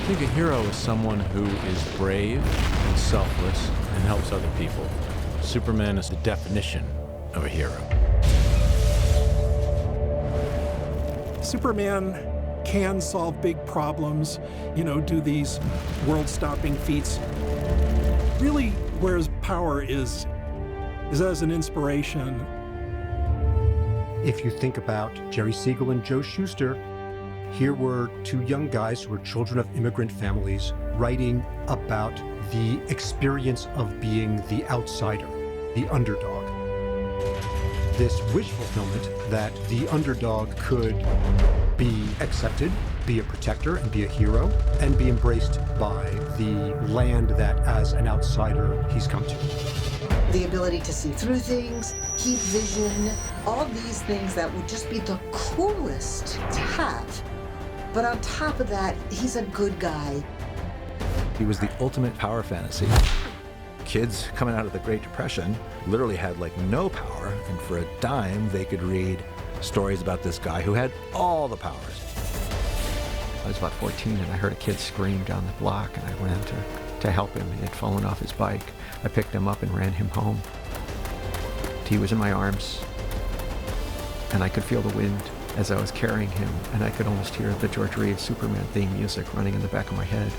think a hero is someone who is brave and selfless and helps other people. Superman is the definition of a hero. Superman can solve big problems, do these world-stopping feats. Really, where his power is as an inspiration. If you think about Jerry Siegel and Joe Shuster, here were two young guys who were children of immigrant families writing about the experience of being the outsider, the underdog. This wish fulfillment that the underdog could be accepted, be a protector, and be a hero, and be embraced by the land that, as an outsider, he's come to. The ability to see through things, keep vision, all these things that would just be the coolest to have. But on top of that, he's a good guy. He was the ultimate power fantasy. Kids coming out of the Great Depression literally had no power, and for a dime they could read stories about this guy who had all the powers. I was about 14 and I heard a kid scream down the block, and I ran to help him. He had fallen off his bike. I picked him up and ran him home. He was in my arms, and I could feel the wind as I was carrying him, and I could almost hear the George Reeves Superman theme music running in the back of my head.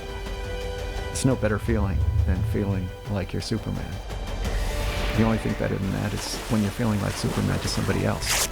It's no better feeling than feeling like you're Superman. The only thing better than that is when you're feeling like Superman to somebody else.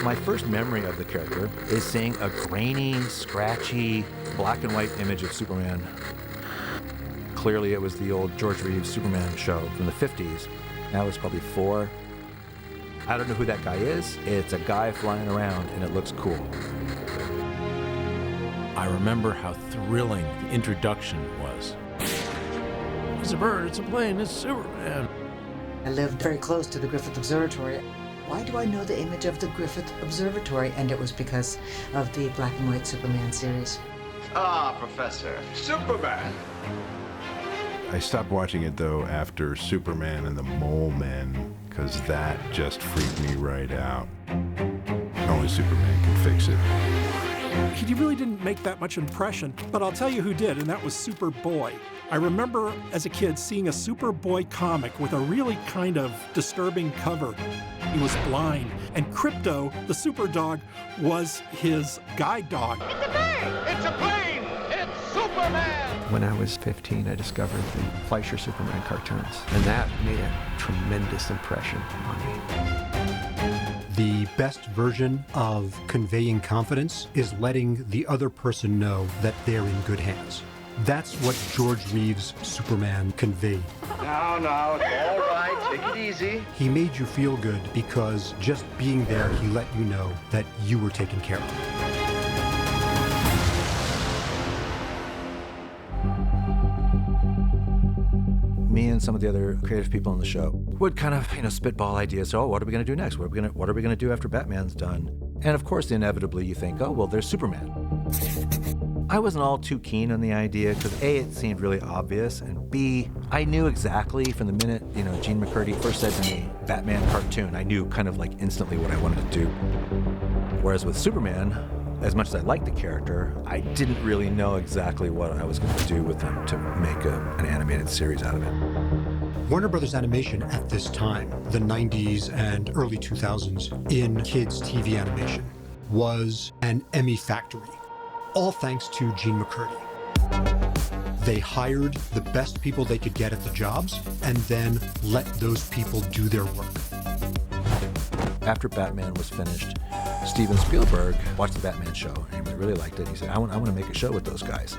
My first memory of the character is seeing a grainy, scratchy, black and white image of Superman. Clearly it was the old George Reeves Superman show from the 50s. That was probably 4. I don't know who that guy is. It's a guy flying around and it looks cool. I remember how thrilling the introduction was. It's a bird, it's a plane, it's Superman. I lived very close to the Griffith Observatory. Why do I know the image of the Griffith Observatory? And it was because of the black and white Superman series. Ah, Professor, Superman. I stopped watching it, though, after Superman and the Mole Men, because that just freaked me right out. Only Superman can fix it. He really didn't make that much impression, but I'll tell you who did, and that was Superboy. I remember as a kid seeing a Superboy comic with a really kind of disturbing cover. He was blind, and Krypto, the super dog, was his guide dog. It's a bird! It's a plane! It's Superman! When I was 15, I discovered the Fleischer Superman cartoons, and that made a tremendous impression on me. The best version of conveying confidence is letting the other person know that they're in good hands. That's what George Reeves' Superman conveyed. Now, it's all right. Take it easy. He made you feel good because just being there, he let you know that you were taken care of. Me and some of the other creative people on the show would kind of, spitball ideas. Oh, what are we going to do next? What are we going to do after Batman's done? And of course, inevitably, you think, oh, well, there's Superman. I wasn't all too keen on the idea because A, it seemed really obvious, and B, I knew exactly from the minute, Gene McCurdy first said to me, Batman cartoon, I knew kind of instantly what I wanted to do. Whereas with Superman, as much as I liked the character, I didn't really know exactly what I was going to do with him to make an animated series out of it. Warner Brothers Animation at this time, the 90s and early 2000s, in kids' TV animation, was an Emmy factory, all thanks to Gene McCurdy. They hired the best people they could get at the jobs and then let those people do their work. After Batman was finished, Steven Spielberg watched the Batman show and he really liked it. He said, I want to make a show with those guys.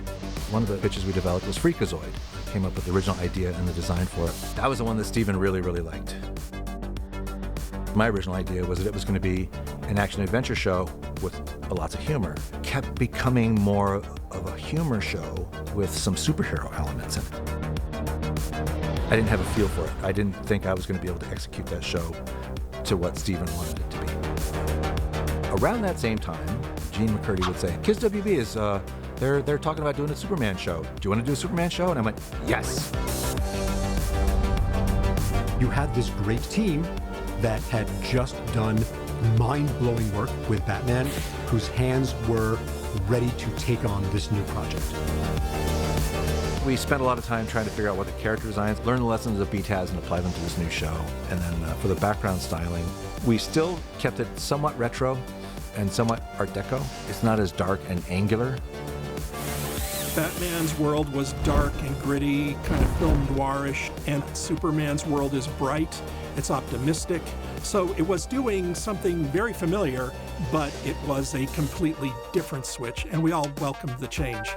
One of the pitches we developed was Freakazoid. Came up with the original idea and the design for it. That was the one that Steven really, really liked. My original idea was that it was going to be an action-adventure show with lots of humor. It kept becoming more of a humor show with some superhero elements in it. I didn't have a feel for it. I didn't think I was going to be able to execute that show to what Steven wanted it to be. Around that same time, Gene McCurdy would say, Kids WB is they're talking about doing a Superman show. Do you want to do a Superman show? And I went, yes. You had this great team that had just done mind-blowing work with Batman, whose hands were ready to take on this new project. We spent a lot of time trying to figure out what the character designs, learn the lessons of BTAS and apply them to this new show. And then for the background styling, we still kept it somewhat retro and somewhat Art Deco. It's not as dark and angular. Batman's world was dark and gritty, kind of film noirish, and Superman's world is bright, it's optimistic. So it was doing something very familiar, but it was a completely different switch, and we all welcomed the change.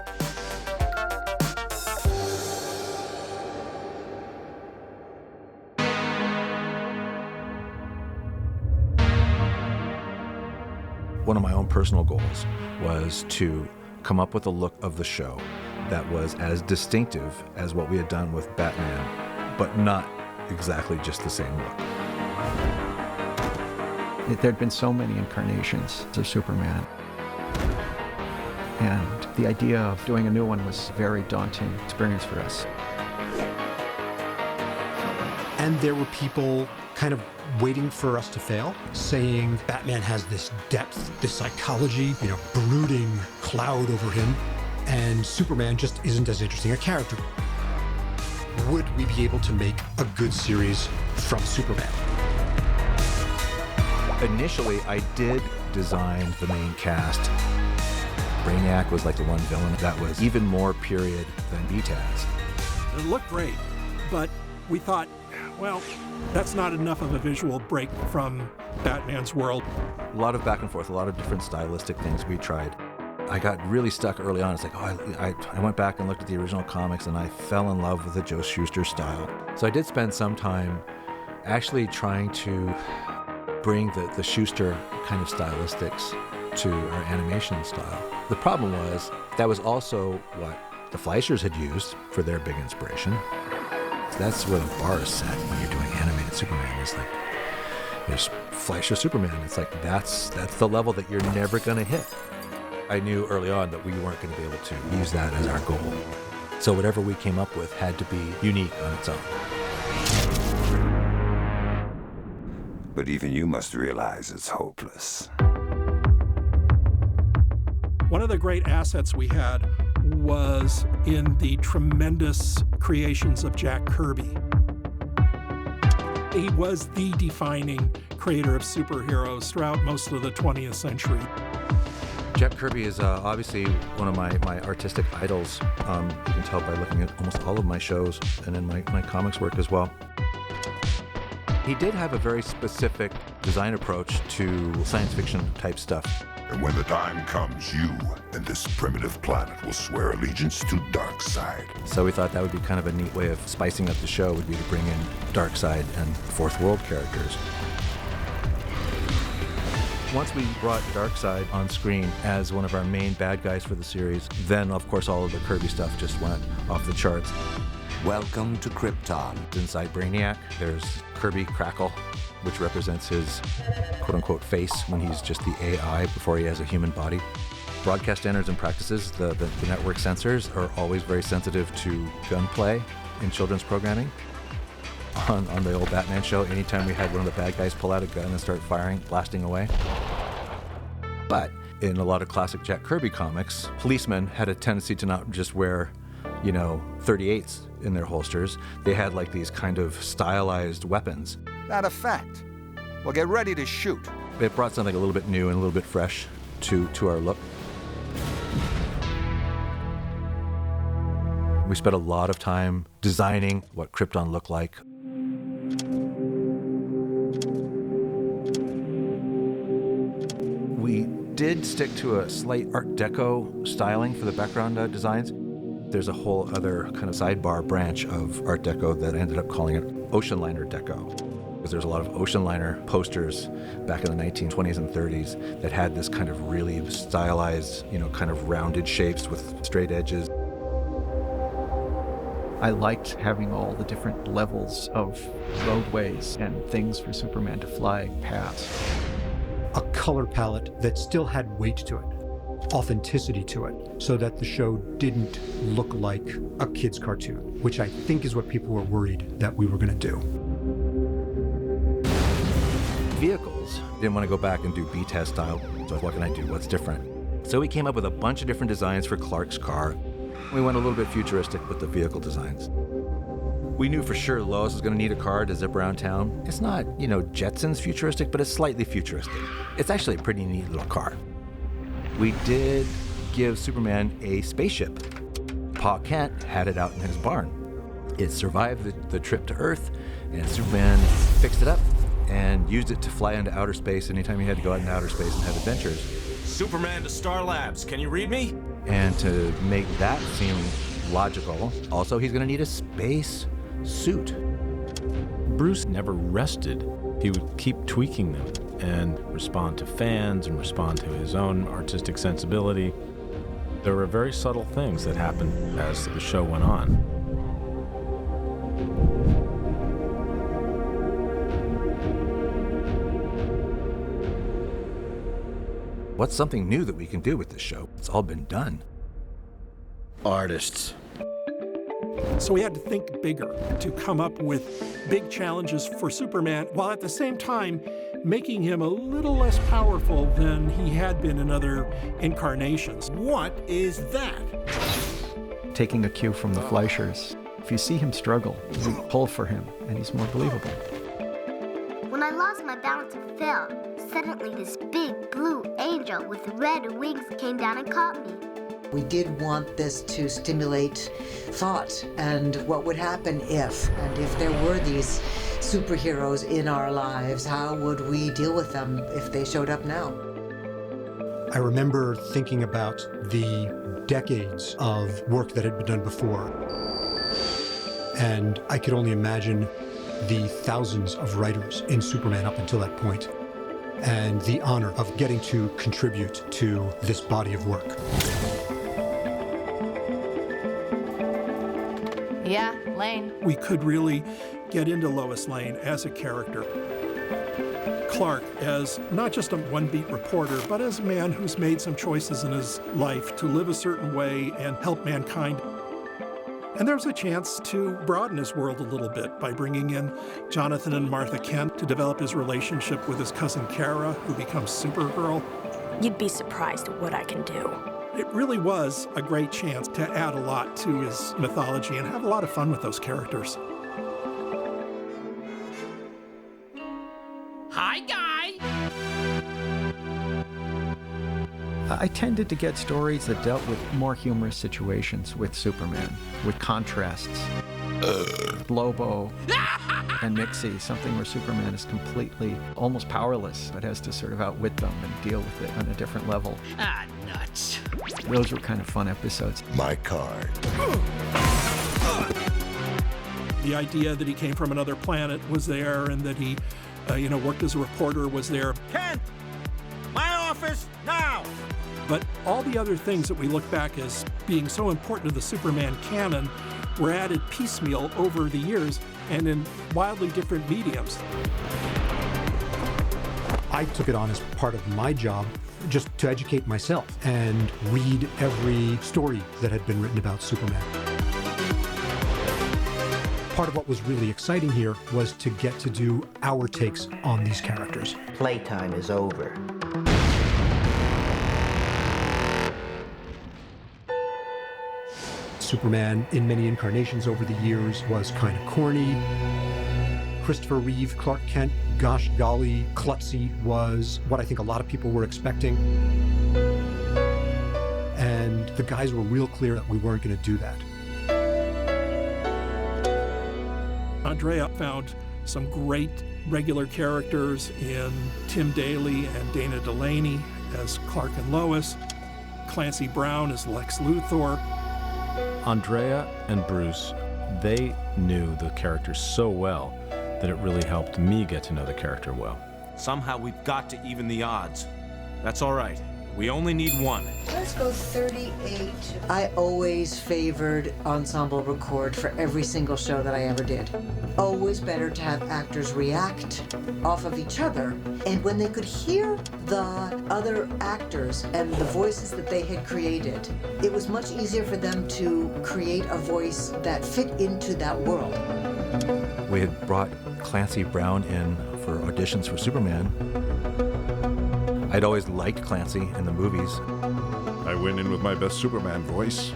One of my own personal goals was to come up with a look of the show that was as distinctive as what we had done with Batman, but not exactly just the same look. There'd been so many incarnations of Superman, and the idea of doing a new one was a very daunting experience for us. And there were people kind of waiting for us to fail, saying Batman has this depth, this psychology, brooding cloud over him, and Superman just isn't as interesting a character. Would we be able to make a good series from Superman? Initially, I did design the main cast. Brainiac was like the one villain that was even more period than BTAS. It looked great, but we thought, well, that's not enough of a visual break from Batman's world. A lot of back and forth, a lot of different stylistic things we tried. I got really stuck early on. It's like, I went back and looked at the original comics and I fell in love with the Joe Shuster style. So I did spend some time actually trying to bring the Shuster kind of stylistics to our animation style. The problem was that was also what the Fleischers had used for their big inspiration. That's where the bar is set when you're doing animated Superman. It's like, there's Fleischer Superman. It's like, that's the level that you're never going to hit. I knew early on that we weren't going to be able to use that as our goal. So whatever we came up with had to be unique on its own. But even you must realize it's hopeless. One of the great assets we had was in the tremendous creations of Jack Kirby. He was the defining creator of superheroes throughout most of the 20th century. Jack Kirby is obviously one of my artistic idols. You can tell by looking at almost all of my shows and in my comics work as well. He did have a very specific design approach to science fiction type stuff. And when the time comes, you and this primitive planet will swear allegiance to Darkseid. So we thought that would be kind of a neat way of spicing up the show, would be to bring in Darkseid and Fourth World characters. Once we brought Darkseid on screen as one of our main bad guys for the series, then of course all of the Kirby stuff just went off the charts. Welcome to Krypton. Inside Brainiac, there's Kirby Crackle, which represents his quote-unquote face when he's just the AI before he has a human body. Broadcast standards and practices, the network censors are always very sensitive to gunplay in children's programming. On the old Batman show, anytime we had one of the bad guys pull out a gun and start firing, blasting away. But in a lot of classic Jack Kirby comics, policemen had a tendency to not just wear, 38s in their holsters. They had like these kind of stylized weapons. Not a fact. Well, get ready to shoot. It brought something a little bit new and a little bit fresh to our look. We spent a lot of time designing what Krypton looked like. We did stick to a slight Art Deco styling for the background designs. There's a whole other kind of sidebar branch of Art Deco that I ended up calling it Ocean Liner Deco. Because there's a lot of ocean liner posters back in the 1920s and 30s that had this kind of really stylized, kind of rounded shapes with straight edges. I liked having all the different levels of roadways and things for Superman to fly past. A color palette that still had weight to it. authenticity to it so that the show didn't look like a kid's cartoon, which I think is what people were worried that we were going to do. Vehicles, didn't want to go back and do B-test style, so what can I do? What's different? So we came up with a bunch of different designs for Clark's car. We went a little bit futuristic with the vehicle designs. We knew for sure Lois was going to need a car to zip around town. It's not, Jetsons futuristic, but it's slightly futuristic. It's actually a pretty neat little car. We did give Superman a spaceship. Pa Kent had it out in his barn. It survived the trip to Earth, and Superman fixed it up and used it to fly into outer space anytime he had to go out into outer space and have adventures. Superman to Star Labs. Can you read me? And to make that seem logical, also he's going to need a space suit. Bruce never rested. He would keep tweaking them and respond to fans and respond to his own artistic sensibility. There were very subtle things that happened as the show went on. What's something new that we can do with this show? It's all been done. Artists. So we had to think bigger to come up with big challenges for Superman, while at the same time making him a little less powerful than he had been in other incarnations. What is that? Taking a cue from the Fleischers, if you see him struggle, you pull for him, and he's more believable. When I lost my balance and fell, suddenly this big blue angel with red wings came down and caught me. We did want this to stimulate thought and what would happen if there were these superheroes in our lives, how would we deal with them if they showed up now? I remember thinking about the decades of work that had been done before, and I could only imagine the thousands of writers in Superman up until that point, and the honor of getting to contribute to this body of work. Yeah, Lane. We could really get into Lois Lane as a character. Clark as not just a one-beat reporter, but as a man who's made some choices in his life to live a certain way and help mankind. And there's a chance to broaden his world a little bit by bringing in Jonathan and Martha Kent to develop his relationship with his cousin Kara, who becomes Supergirl. You'd be surprised at what I can do. It really was a great chance to add a lot to his mythology and have a lot of fun with those characters. Hi, guy! I tended to get stories that dealt with more humorous situations with Superman, with contrasts. Lobo and Nixie, something where Superman is completely, almost powerless, but has to sort of outwit them and deal with it on a different level. Ah, nuts. Those were kind of fun episodes. My card. The idea that he came from another planet was there, and that he, worked as a reporter was there. Kent! My office, now! But all the other things that we look back as being so important to the Superman canon were added piecemeal over the years and in wildly different mediums. I took it on as part of my job just to educate myself and read every story that had been written about Superman. Part of what was really exciting here was to get to do our takes on these characters. Playtime is over. Superman, in many incarnations over the years, was kind of corny. Christopher Reeve, Clark Kent, gosh golly, klutzy was what I think a lot of people were expecting. And the guys were real clear that we weren't going to do that. Andrea found some great regular characters in Tim Daly and Dana Delaney as Clark and Lois, Clancy Brown as Lex Luthor. Andrea and Bruce, they knew the characters so well that it really helped me get to know the character well. Somehow we've got to even the odds. That's all right. We only need one. Let's go 38. I always favored ensemble record for every single show that I ever did. Always better to have actors react off of each other, and when they could hear the other actors and the voices that they had created, it was much easier for them to create a voice that fit into that world. We had brought Clancy Brown in for auditions for Superman. I'd always liked Clancy in the movies. I went in with my best Superman voice,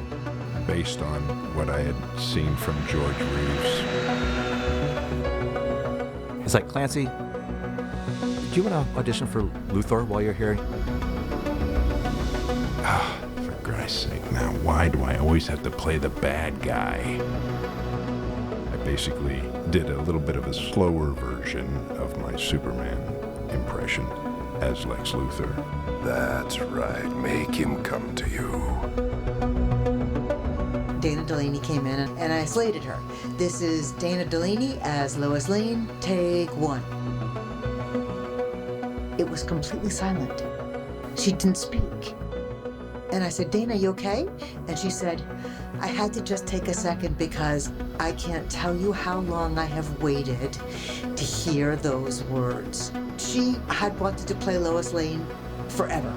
based on what I had seen from George Reeves. It's like, Clancy, do you want to audition for Luthor while you're here? For Christ's sake, now why do I always have to play the bad guy? I basically did a little bit of a slower version of my Superman impression as Lex Luthor. That's right. Make him come to you. Dana Delaney came in and I slated her. This is Dana Delaney as Lois Lane, take 1. It was completely silent. She didn't speak. And I said, Dana, you okay? And she said, I had to just take a second because I can't tell you how long I have waited to hear those words. She had wanted to play Lois Lane forever.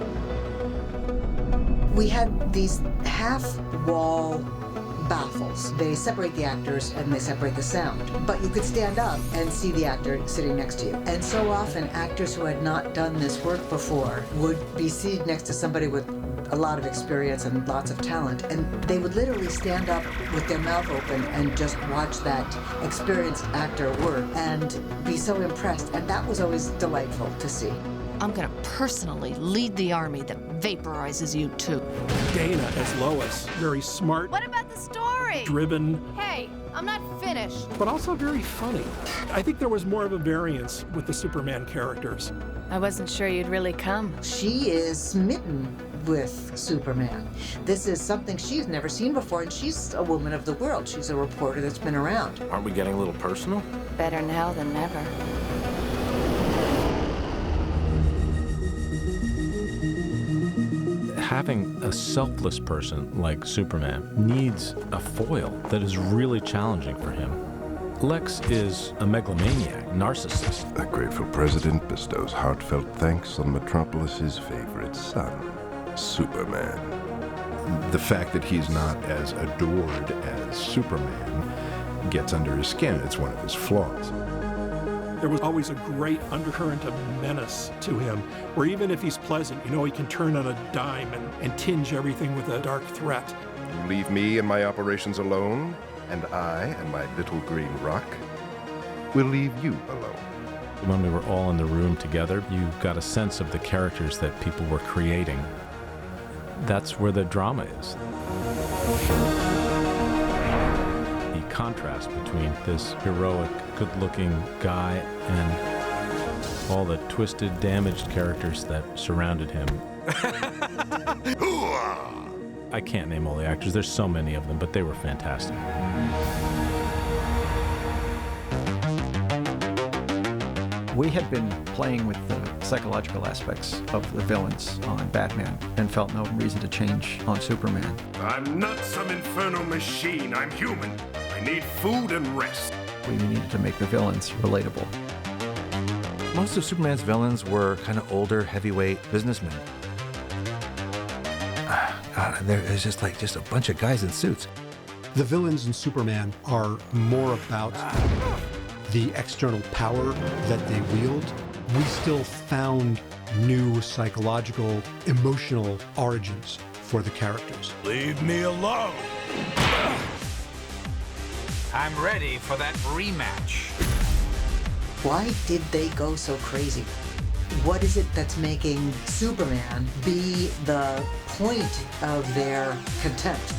We had these half-wall baffles. They separate the actors and they separate the sound. But you could stand up and see the actor sitting next to you. And so often, actors who had not done this work before would be seated next to somebody with a lot of experience and lots of talent, and they would literally stand up with their mouth open and just watch that experienced actor work and be so impressed, and that was always delightful to see. I'm gonna personally lead the army that vaporizes you too. Dana as Lois, very smart, What about the story? driven, Hey, I'm not finished. but also very funny. I think there was more of a variance with the Superman characters. I wasn't sure you'd really come. She is smitten with Superman. This is something she's never seen before, and she's a woman of the world. She's a reporter that's been around. Aren't we getting a little personal? Better now than never. Having a selfless person like Superman needs a foil that is really challenging for him. Lex is a megalomaniac, narcissist. The grateful president bestows heartfelt thanks on Metropolis's favorite son, Superman. The fact that he's not as adored as Superman gets under his skin. It's one of his flaws. There was always a great undercurrent of menace to him, where even if he's pleasant, you know he can turn on a dime and tinge everything with a dark threat. You leave me and my operations alone, and I and my little green rock will leave you alone. When we were all in the room together, you got a sense of the characters that people were creating. That's where the drama is. The contrast between this heroic, good-looking guy and all the twisted, damaged characters that surrounded him. I can't name all the actors. There's so many of them, but they were fantastic. We had been playing with the psychological aspects of the villains on Batman and felt no reason to change on Superman. I'm not some infernal machine. I'm human. I need food and rest. We needed to make the villains relatable. Most of Superman's villains were kind of older, heavyweight businessmen. God, there's just a bunch of guys in suits. The villains in Superman are more about the external power that they wield. We still found new psychological, emotional origins for the characters. Leave me alone. I'm ready for that rematch. Why did they go so crazy? What is it that's making Superman be the point of their contempt?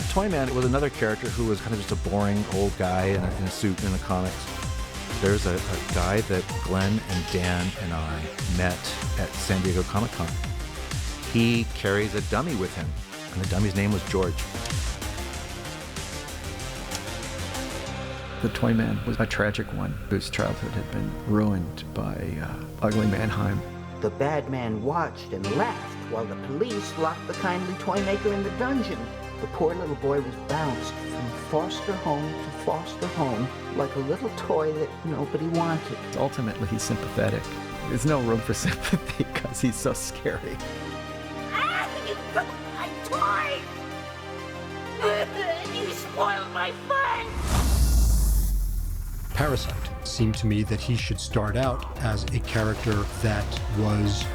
Toyman was another character who was kind of just a boring old guy in a suit in the comics. There's a guy that Glenn and Dan and I met at San Diego Comic-Con. He carries a dummy with him, and the dummy's name was George. The Toyman was a tragic one whose childhood had been ruined by ugly Mannheim. The bad man watched and laughed while the police locked the kindly toy maker in the dungeon. The poor little boy was bounced from foster home to foster home like a little toy that nobody wanted. Ultimately, he's sympathetic. There's no room for sympathy because he's so scary. Ah, you took my toy! You spoiled my fun! Parasite seemed to me that he should start out as a character that was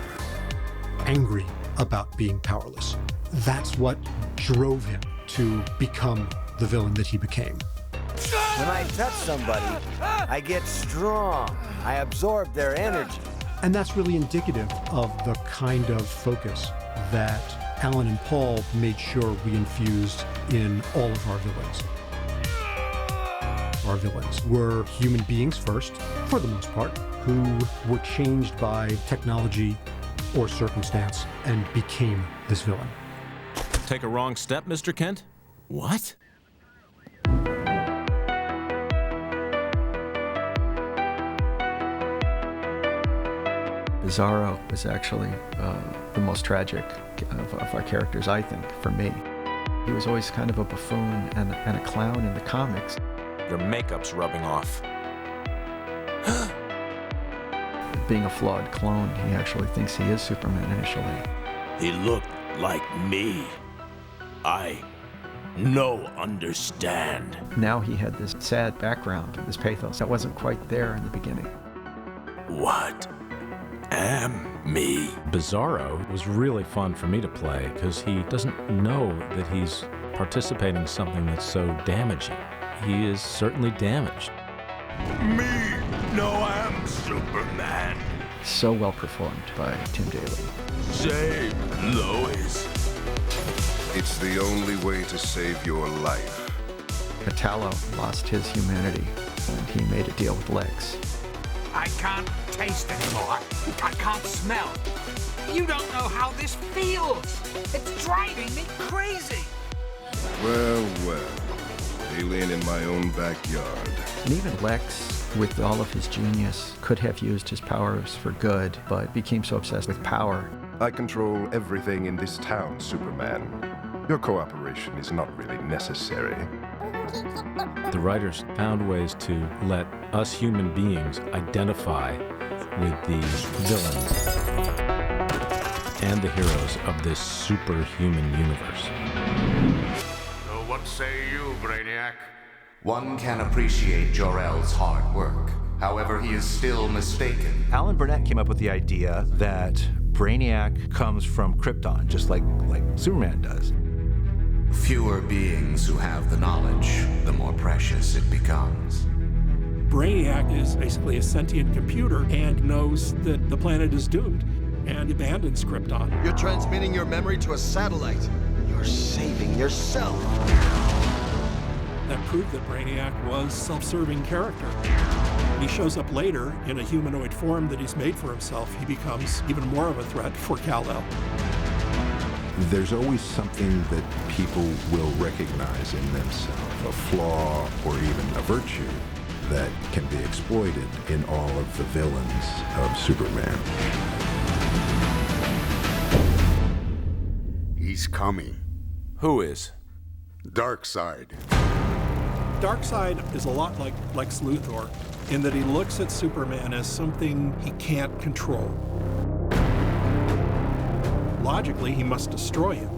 angry about being powerless. That's what drove him to become the villain that he became. When I touch somebody, I get strong. I absorb their energy. And that's really indicative of the kind of focus that Alan and Paul made sure we infused in all of our villains. Our villains were human beings first, for the most part, who were changed by technology or circumstance and became this villain. Take a wrong step, Mr. Kent? What? Bizarro was actually the most tragic of our characters, I think, for me. He was always kind of a buffoon and a clown in the comics. Your makeup's rubbing off. Being a flawed clone, he actually thinks he is Superman initially. He looked like me. I no understand. Now he had this sad background, this pathos that wasn't quite there in the beginning. What am me? Bizarro was really fun for me to play because he doesn't know that he's participating in something that's so damaging. He is certainly damaged. Me no am Superman. So well performed by Tim Daly. Save Lois. It's the only way to save your life. Metallo lost his humanity and he made a deal with Lex. I can't taste anymore. I can't smell. You don't know how this feels. It's driving me crazy. Well, well. Alien in my own backyard. And even Lex, with all of his genius, could have used his powers for good, but became so obsessed with power. I control everything in this town, Superman. Your cooperation is not really necessary. The writers found ways to let us human beings identify with the villains and the heroes of this superhuman universe. So what say you, Brainiac? One can appreciate Jor-El's hard work. However, he is still mistaken. Alan Burnett came up with the idea that Brainiac comes from Krypton, just like Superman does. Fewer beings who have the knowledge, the more precious it becomes. Brainiac is basically a sentient computer and knows that the planet is doomed and abandons Krypton. You're transmitting your memory to a satellite. You're saving yourself. That proved that Brainiac was a self-serving character. When he shows up later in a humanoid form that he's made for himself, he becomes even more of a threat for Kal-El. There's always something that people will recognize in themselves, a flaw or even a virtue that can be exploited in all of the villains of Superman. He's coming. Who is? Darkseid. Darkseid is a lot like Lex Luthor in that he looks at Superman as something he can't control. Logically, he must destroy him.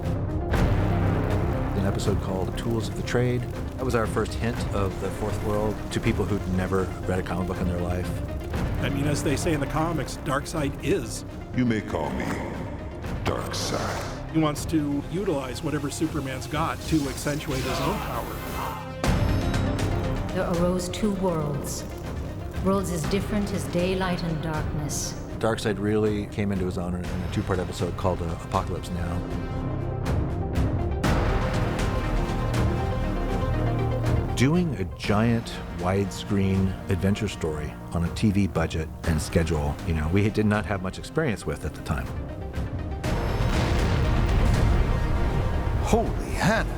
An episode called Tools of the Trade. That was our first hint of the Fourth World to people who'd never read a comic book in their life. I mean, as they say in the comics, Darkseid is. You may call me Darkseid. He wants to utilize whatever Superman's got to accentuate his own power. There arose two worlds. Worlds as different as daylight and darkness. Darkseid really came into his own in a two-part episode called Apocalypse Now. Doing a giant widescreen adventure story on a TV budget and schedule, we did not have much experience with at the time. Holy Hannah!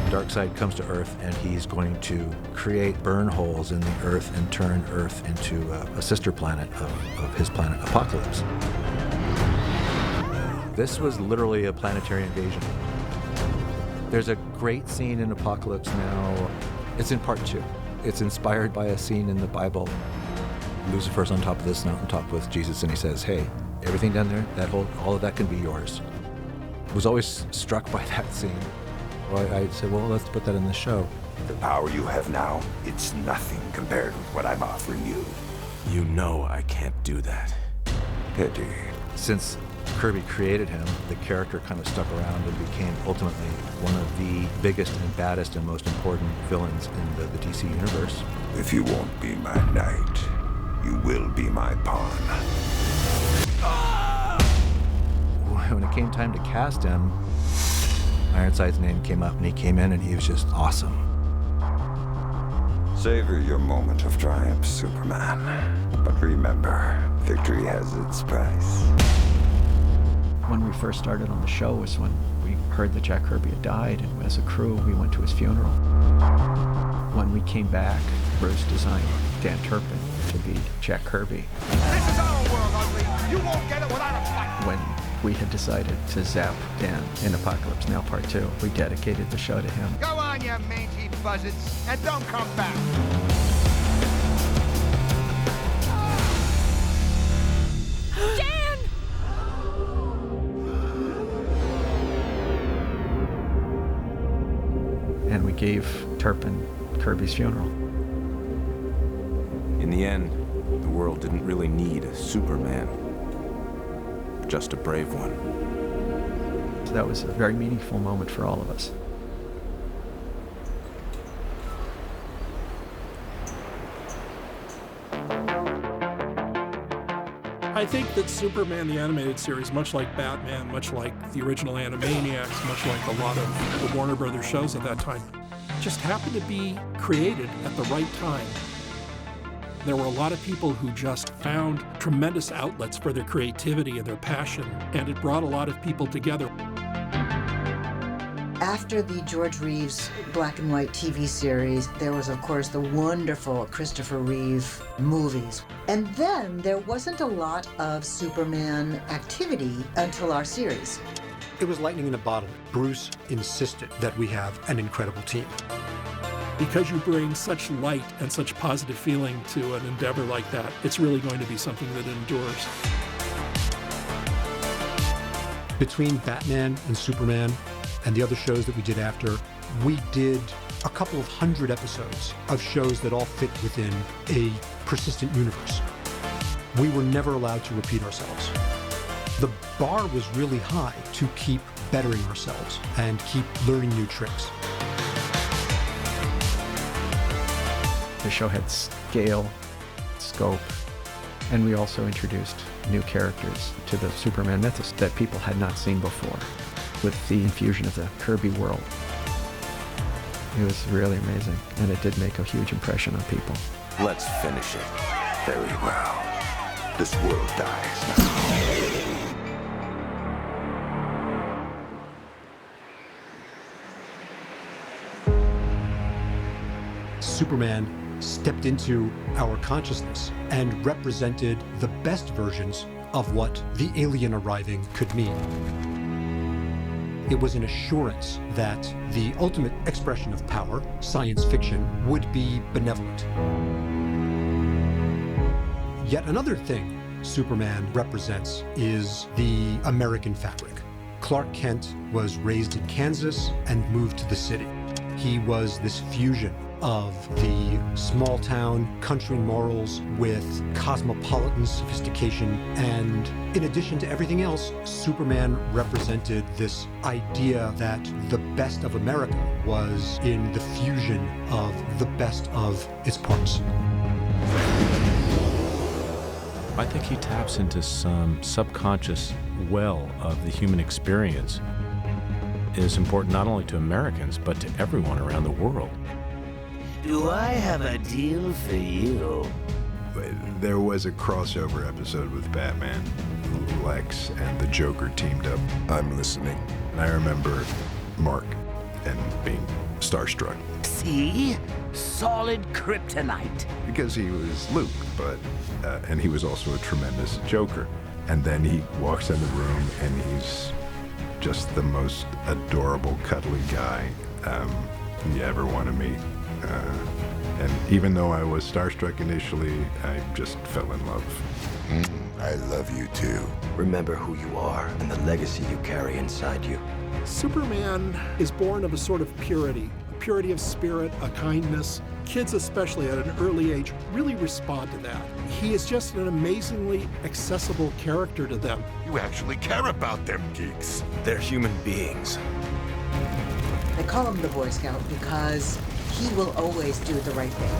Darkseid comes to Earth, and he's going to create burn holes in the Earth and turn Earth into a sister planet of his planet, Apokolips. This was literally a planetary invasion. There's a great scene in Apokolips now. It's in part 2. It's inspired by a scene in the Bible. Lucifer's on top of this mountaintop with Jesus, and he says, hey, everything down there, all of that can be yours. I was always struck by that scene. Well, I said, well, let's put that in the show. The power you have now, it's nothing compared with what I'm offering you. You know I can't do that. Pity. Since Kirby created him, the character kind of stuck around and became ultimately one of the biggest and baddest and most important villains in the DC universe. If you won't be my knight, you will be my pawn. When it came time to cast him, Ironside's name came up, and he came in and he was just awesome. Savor your moment of triumph, Superman. But remember, victory has its price. When we first started on the show was when we heard that Jack Kirby had died, and as a crew, we went to his funeral. When we came back, Bruce designed Dan Turpin to be Jack Kirby. This is our world, Ugly. You won't get it without a fight. When we had decided to zap Dan in Apokolips Now Part 2, we dedicated the show to him. Go on, you mangy buzzards, and don't come back. Dan! And we gave Turpin Kirby's funeral. In the end, the world didn't really need a Superman. Just a brave one. So that was a very meaningful moment for all of us. I think that Superman the Animated Series, much like Batman, much like the original Animaniacs, much like a lot of the Warner Brothers shows at that time, just happened to be created at the right time. There were a lot of people who just found tremendous outlets for their creativity and their passion, and it brought a lot of people together. After the George Reeves black and white TV series, there was, of course, the wonderful Christopher Reeve movies. And then there wasn't a lot of Superman activity until our series. It was lightning in a bottle. Bruce insisted that we have an incredible team. Because you bring such light and such positive feeling to an endeavor like that, it's really going to be something that endures. Between Batman and Superman and the other shows that we did after, we did a couple of 100 episodes of shows that all fit within a persistent universe. We were never allowed to repeat ourselves. The bar was really high to keep bettering ourselves and keep learning new tricks. The show had scale, scope, and we also introduced new characters to the Superman mythos that people had not seen before with the infusion of the Kirby world. It was really amazing, and it did make a huge impression on people. Let's finish it. Very well. This world dies now. Superman stepped into our consciousness and represented the best versions of what the alien arriving could mean. It was an assurance that the ultimate expression of power, science fiction, would be benevolent. Yet another thing Superman represents is the American fabric. Clark Kent was raised in Kansas and moved to the city. He was this fusion of the small-town country morals with cosmopolitan sophistication, and in addition to everything else, Superman represented this idea that the best of America was in the fusion of the best of its parts. I think he taps into some subconscious well of the human experience. It is important not only to Americans, but to everyone around the world. Do I have a deal for you? There was a crossover episode with Batman. Lex and the Joker teamed up. I'm listening. And I remember Mark and being starstruck. See? Solid kryptonite. Because he was Luke, and he was also a tremendous joker. And then he walks in the room and he's just the most adorable, cuddly guy you ever want to meet. And even though I was starstruck initially, I just fell in love. I love you too. Remember who you are and the legacy you carry inside you. Superman is born of a sort of purity of spirit, a kindness. Kids, especially at an early age, really respond to that. He is just an amazingly accessible character to them. You actually care about them geeks. They're human beings. They call him the Boy Scout because he will always do the right thing.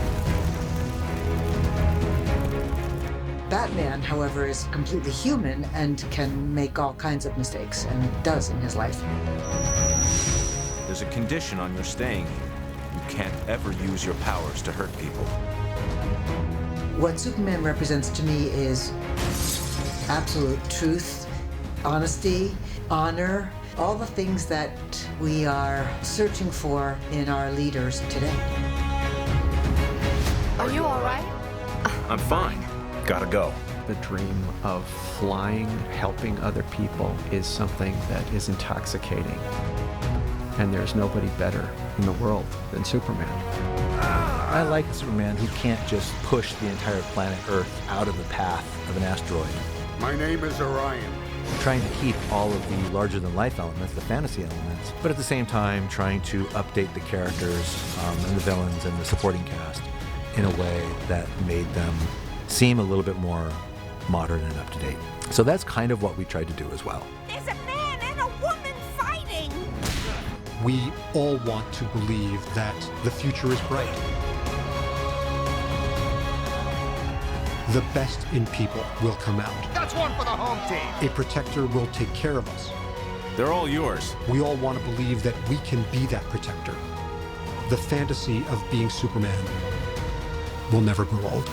Batman, however, is completely human and can make all kinds of mistakes, and does in his life. There's a condition on your staying here. You can't ever use your powers to hurt people. What Superman represents to me is absolute truth, honesty, honor, all the things that we are searching for in our leaders today. Are you all right? I'm fine. Gotta go. The dream of flying, helping other people is something that is intoxicating. And there's nobody better in the world than Superman. I like a Superman who can't just push the entire planet Earth out of the path of an asteroid. My name is Orion. Trying to keep all of the larger-than-life elements, the fantasy elements, but at the same time trying to update the characters and the villains and the supporting cast in a way that made them seem a little bit more modern and up-to-date. So that's kind of what we tried to do as well. There's a man and a woman fighting! We all want to believe that the future is bright. The best in people will come out. That's one for the home team. A protector will take care of us. They're all yours. We all want to believe that we can be that protector. The fantasy of being Superman will never grow old.